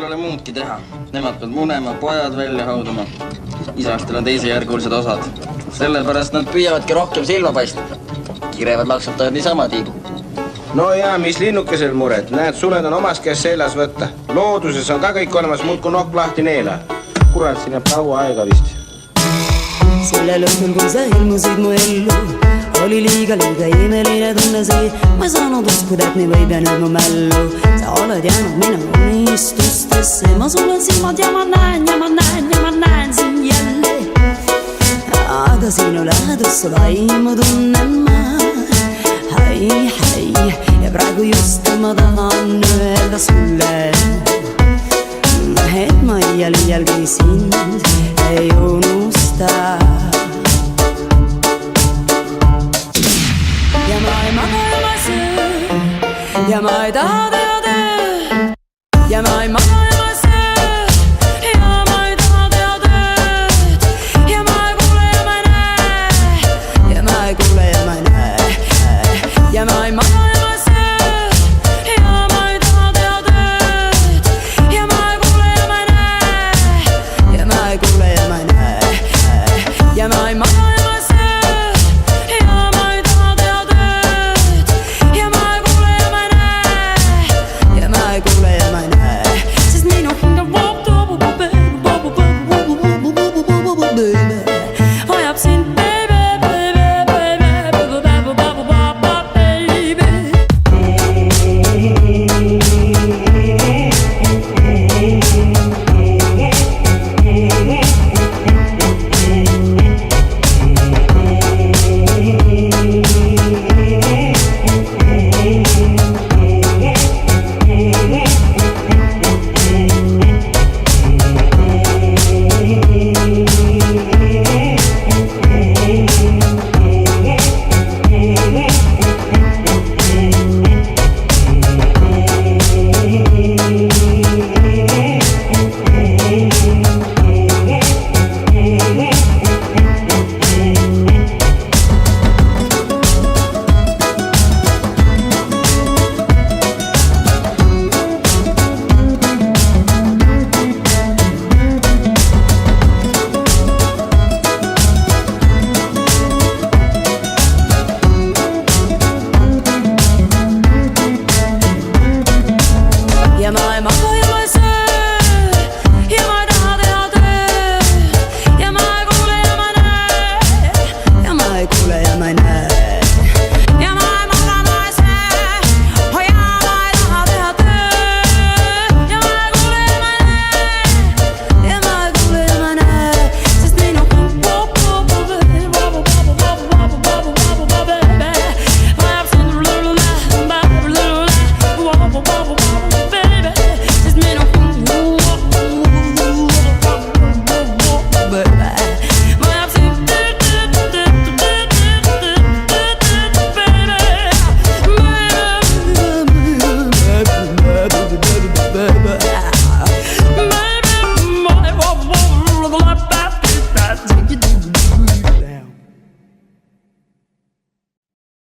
ole muudki teha. Nemad peavad munema, pojad välja haudama. Isastel on teisejärgulised osad. Sellepärast nad püüavadki rohkem silma paista. Kirevad laksutavad niisama tiibu. No ja, mis linnukesel muret? Näed, suled on omas käes seljas võtta. Looduses on ka kõik olemas, muudku nokk lahti neela. Kurat, siin jääb kaua aega vist. Sellel õhtul, kui sa ilmusid mu ellu, oli liiga imeline tunne see. Ma ei saanud uskuda, et nii võib ja nüüd mu mällu. Sa oled jäänud minu unistustesse. Ma sulen silmad ja ma näen sind jälle. Aga sinu lähedusse vaimu tunnen ma. Hai, ja praegu just ma tahan öelda sulle, et ma iialgi sind ei unusta. Ja ma ei maga ja ma ei söö ja ma ei taha teha töö. Ja ma ei maga ja ma ei söö ja ma ei taha teha tööd. Ja ma ei kuule ja ma ei näe. Ja ma ei kuule ja ma ei näe. Ja ma ei maga ja ma ei söö ja ma ei taha teha tööd. Ja ma ei kuule ja ma ei näe. Ja ma ei kuule ja ma ei näe. Ja ma ei maga ja ma ei söö ja ma ei taha teha tööd. Ja ma ei kuule ja ma ei näe. Ja ma ei kuule ja ma ei näe. Sest minu hinge vajab sind. Ja ma ei maga ja ma ei söö ja ma ei taha teha töö. Ja ma ei kuule ja ma ei näe. Ja ma ei kuule ja ma ei näe.